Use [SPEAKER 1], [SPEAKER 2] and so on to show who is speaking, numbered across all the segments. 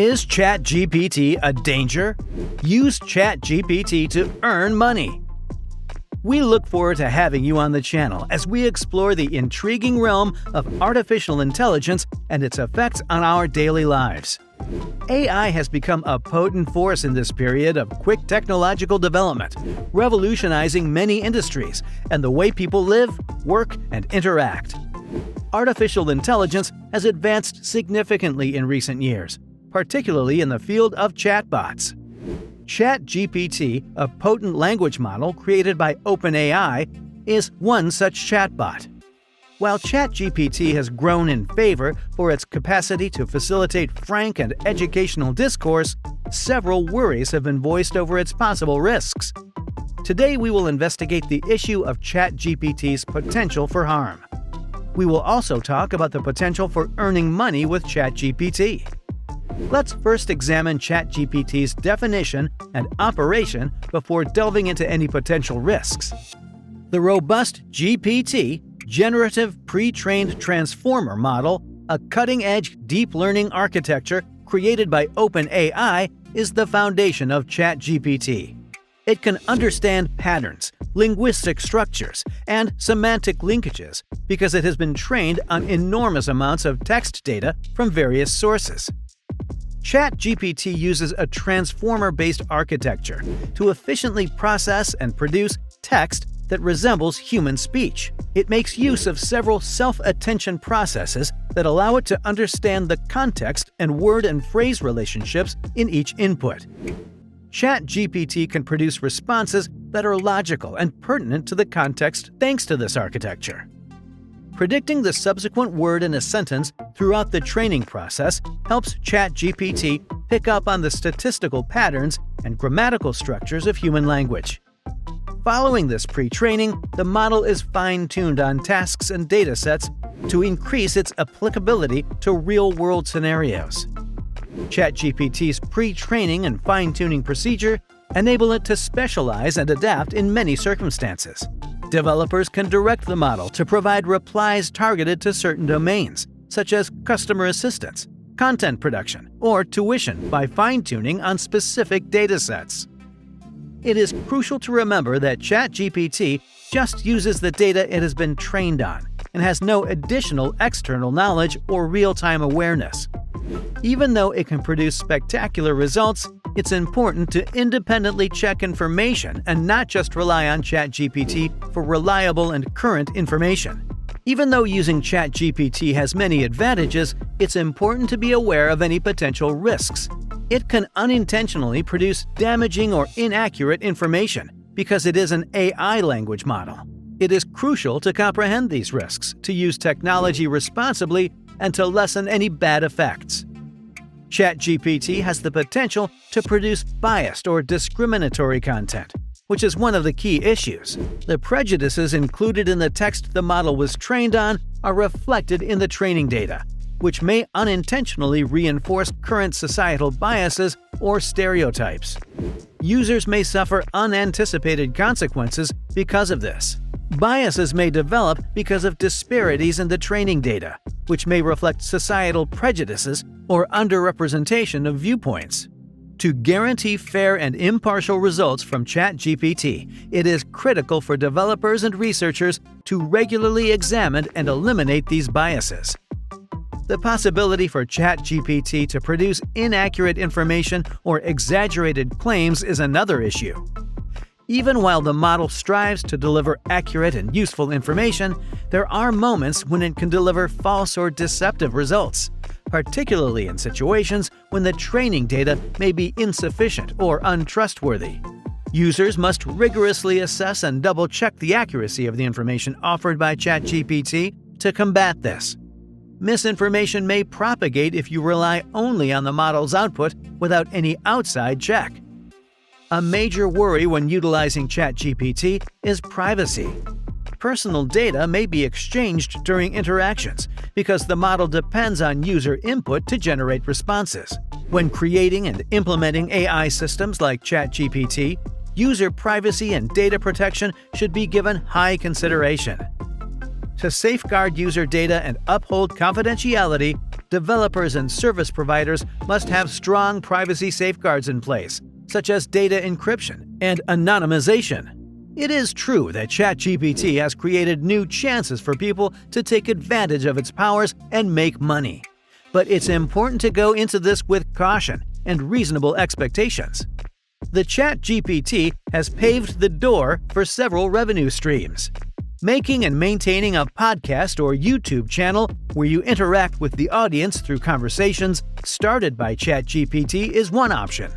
[SPEAKER 1] Is Chat GPT a danger? Use Chat GPT to earn money. We look forward to having you on the channel as we explore the intriguing realm of artificial intelligence and its effects on our daily lives. AI has become a potent force in this period of quick technological development, revolutionizing many industries and the way people live, work, and interact. Artificial intelligence has advanced significantly in recent years, particularly in the field of chatbots. Chat GPT, a potent language model created by OpenAI, is one such chatbot. While Chat GPT has grown in favor for its capacity to facilitate frank and educational discourse, several worries have been voiced over its possible risks. Today we will investigate the issue of Chat GPT's potential for harm. We will also talk about the potential for earning money with Chat GPT. Let's first examine Chat GPT's definition and operation before delving into any potential risks. The robust GPT, Generative Pre-trained Transformer model, a cutting-edge deep learning architecture created by OpenAI, is the foundation of Chat GPT. It can understand patterns, linguistic structures, and semantic linkages because it has been trained on enormous amounts of text data from various sources. Chat GPT uses a transformer-based architecture to efficiently process and produce text that resembles human speech. It makes use of several self-attention processes that allow it to understand the context and word and phrase relationships in each input. Chat GPT can produce responses that are logical and pertinent to the context thanks to this architecture. Predicting the subsequent word in a sentence throughout the training process helps Chat GPT pick up on the statistical patterns and grammatical structures of human language. Following this pre-training, the model is fine-tuned on tasks and datasets to increase its applicability to real-world scenarios. ChatGPT's pre-training and fine-tuning procedure enable it to specialize and adapt in many circumstances. Developers can direct the model to provide replies targeted to certain domains, such as customer assistance, content production, or tuition by fine-tuning on specific datasets. It is crucial to remember that ChatGPT just uses the data it has been trained on and has no additional external knowledge or real-time awareness. Even though it can produce spectacular results, it's important to independently check information and not just rely on ChatGPT for reliable and current information. Even though using ChatGPT has many advantages, it's important to be aware of any potential risks. It can unintentionally produce damaging or inaccurate information because it is an AI language model. It is crucial to comprehend these risks, to use technology responsibly, and to lessen any bad effects. ChatGPT has the potential to produce biased or discriminatory content, which is one of the key issues. The prejudices included in the text the model was trained on are reflected in the training data, which may unintentionally reinforce current societal biases or stereotypes. Users may suffer unanticipated consequences because of this. Biases may develop because of disparities in the training data, which may reflect societal prejudices or underrepresentation of viewpoints. To guarantee fair and impartial results from ChatGPT, it is critical for developers and researchers to regularly examine and eliminate these biases. The possibility for ChatGPT to produce inaccurate information or exaggerated claims is another issue. Even while the model strives to deliver accurate and useful information, there are moments when it can deliver false or deceptive results, particularly in situations when the training data may be insufficient or untrustworthy. Users must rigorously assess and double-check the accuracy of the information offered by ChatGPT to combat this. Misinformation may propagate if you rely only on the model's output without any outside check. A major worry when utilizing ChatGPT is privacy. Personal data may be exchanged during interactions because the model depends on user input to generate responses. When creating and implementing AI systems like ChatGPT, user privacy and data protection should be given high consideration. To safeguard user data and uphold confidentiality, developers and service providers must have strong privacy safeguards in place, such as data encryption and anonymization. It is true that ChatGPT has created new chances for people to take advantage of its powers and make money. But it's important to go into this with caution and reasonable expectations. The Chat GPT has paved the door for several revenue streams. Making and maintaining a podcast or YouTube channel where you interact with the audience through conversations started by Chat GPT is one option.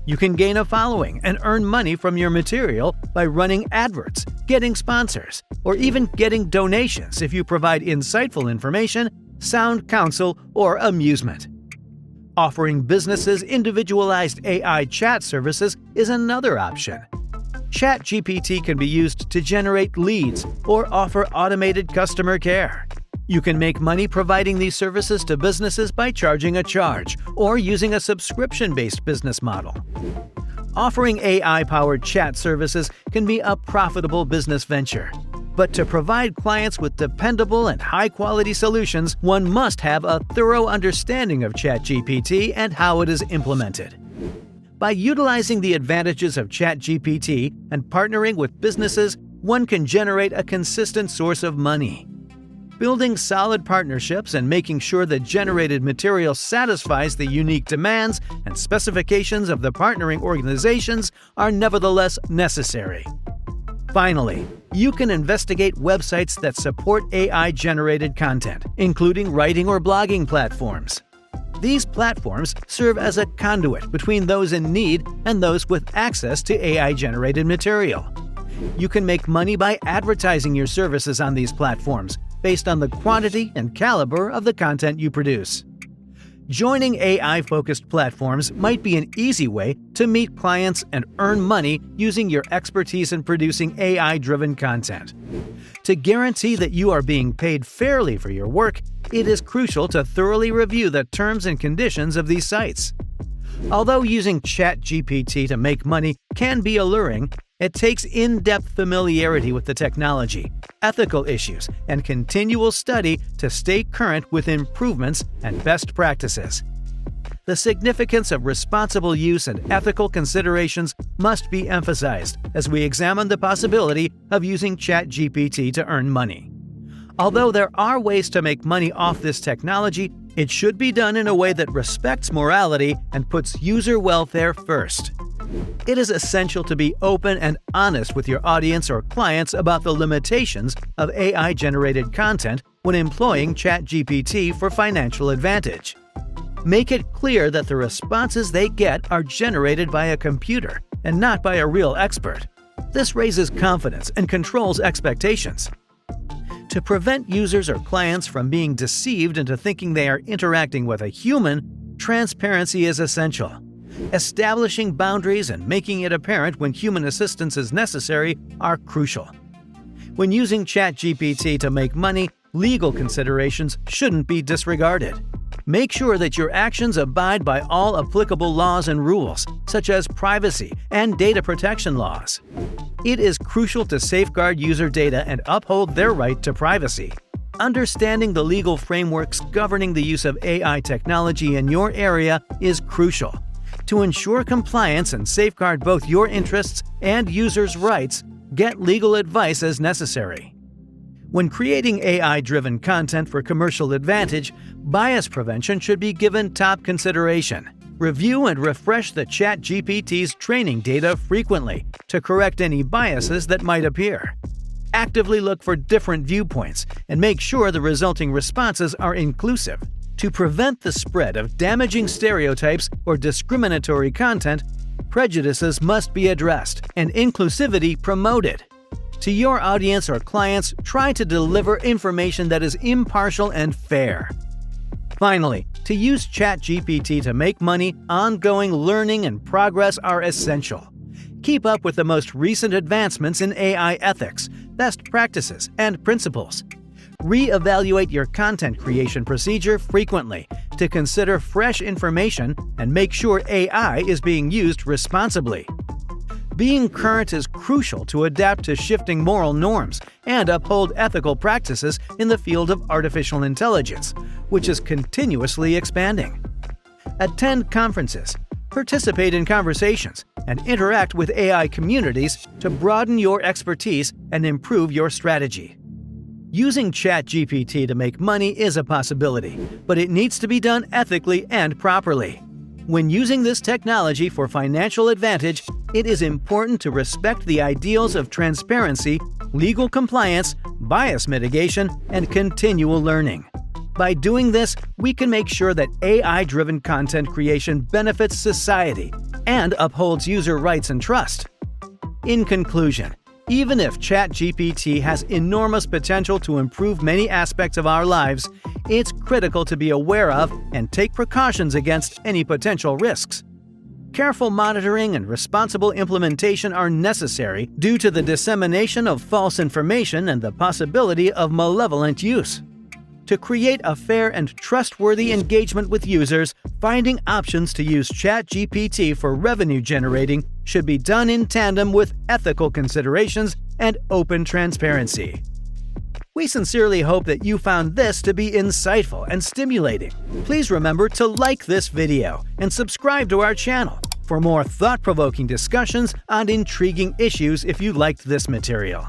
[SPEAKER 1] You can gain a following and earn money from your material by running adverts, getting sponsors, or even getting donations if you provide insightful information, sound counsel, or amusement. Offering businesses individualized AI chat services is another option. ChatGPT can be used to generate leads or offer automated customer care. You can make money providing these services to businesses by charging a charge or using a subscription-based business model. Offering AI-powered chat services can be a profitable business venture. But to provide clients with dependable and high-quality solutions, one must have a thorough understanding of ChatGPT and how it is implemented. By utilizing the advantages of ChatGPT and partnering with businesses, one can generate a consistent source of money. Building solid partnerships and making sure the generated material satisfies the unique demands and specifications of the partnering organizations are nevertheless necessary. Finally, you can investigate websites that support AI-generated content, including writing or blogging platforms. These platforms serve as a conduit between those in need and those with access to AI-generated material. You can make money by advertising your services on these platforms based on the quantity and caliber of the content you produce. Joining AI-focused platforms might be an easy way to meet clients and earn money using your expertise in producing AI-driven content. To guarantee that you are being paid fairly for your work, it is crucial to thoroughly review the terms and conditions of these sites. Although using ChatGPT to make money can be alluring, it takes in-depth familiarity with the technology, ethical issues, and continual study to stay current with improvements and best practices. The significance of responsible use and ethical considerations must be emphasized as we examine the possibility of using ChatGPT to earn money. Although there are ways to make money off this technology, it should be done in a way that respects morality and puts user welfare first. It is essential to be open and honest with your audience or clients about the limitations of AI-generated content when employing ChatGPT for financial advantage. Make it clear that the responses they get are generated by a computer and not by a real expert. This raises confidence and controls expectations. To prevent users or clients from being deceived into thinking they are interacting with a human, transparency is essential. Establishing boundaries and making it apparent when human assistance is necessary are crucial. When using ChatGPT to make money, legal considerations shouldn't be disregarded. Make sure that your actions abide by all applicable laws and rules, such as privacy and data protection laws. It is crucial to safeguard user data and uphold their right to privacy. Understanding the legal frameworks governing the use of AI technology in your area is crucial. To ensure compliance and safeguard both your interests and users' rights, get legal advice as necessary. When creating AI-driven content for commercial advantage, bias prevention should be given top consideration. Review and refresh the ChatGPT's training data frequently to correct any biases that might appear. Actively look for different viewpoints and make sure the resulting responses are inclusive. To prevent the spread of damaging stereotypes or discriminatory content, prejudices must be addressed and inclusivity promoted. To your audience or clients, try to deliver information that is impartial and fair. Finally, to use ChatGPT to make money, ongoing learning and progress are essential. Keep up with the most recent advancements in AI ethics, best practices, and principles. Re-evaluate your content creation procedure frequently to consider fresh information and make sure AI is being used responsibly. Being current is crucial to adapt to shifting moral norms and uphold ethical practices in the field of artificial intelligence, which is continuously expanding. Attend conferences, participate in conversations, and interact with AI communities to broaden your expertise and improve your strategy. Using Chat GPT to make money is a possibility, but it needs to be done ethically and properly. When using this technology for financial advantage, it is important to respect the ideals of transparency, legal compliance, bias mitigation, and continual learning. By doing this, we can make sure that AI-driven content creation benefits society and upholds user rights and trust. In conclusion, even if ChatGPT has enormous potential to improve many aspects of our lives, it's critical to be aware of and take precautions against any potential risks. Careful monitoring and responsible implementation are necessary due to the dissemination of false information and the possibility of malevolent use. To create a fair and trustworthy engagement with users, finding options to use ChatGPT for revenue generating should be done in tandem with ethical considerations and open transparency. We sincerely hope that you found this to be insightful and stimulating. Please remember to like this video and subscribe to our channel for more thought-provoking discussions on intriguing issues if you liked this material.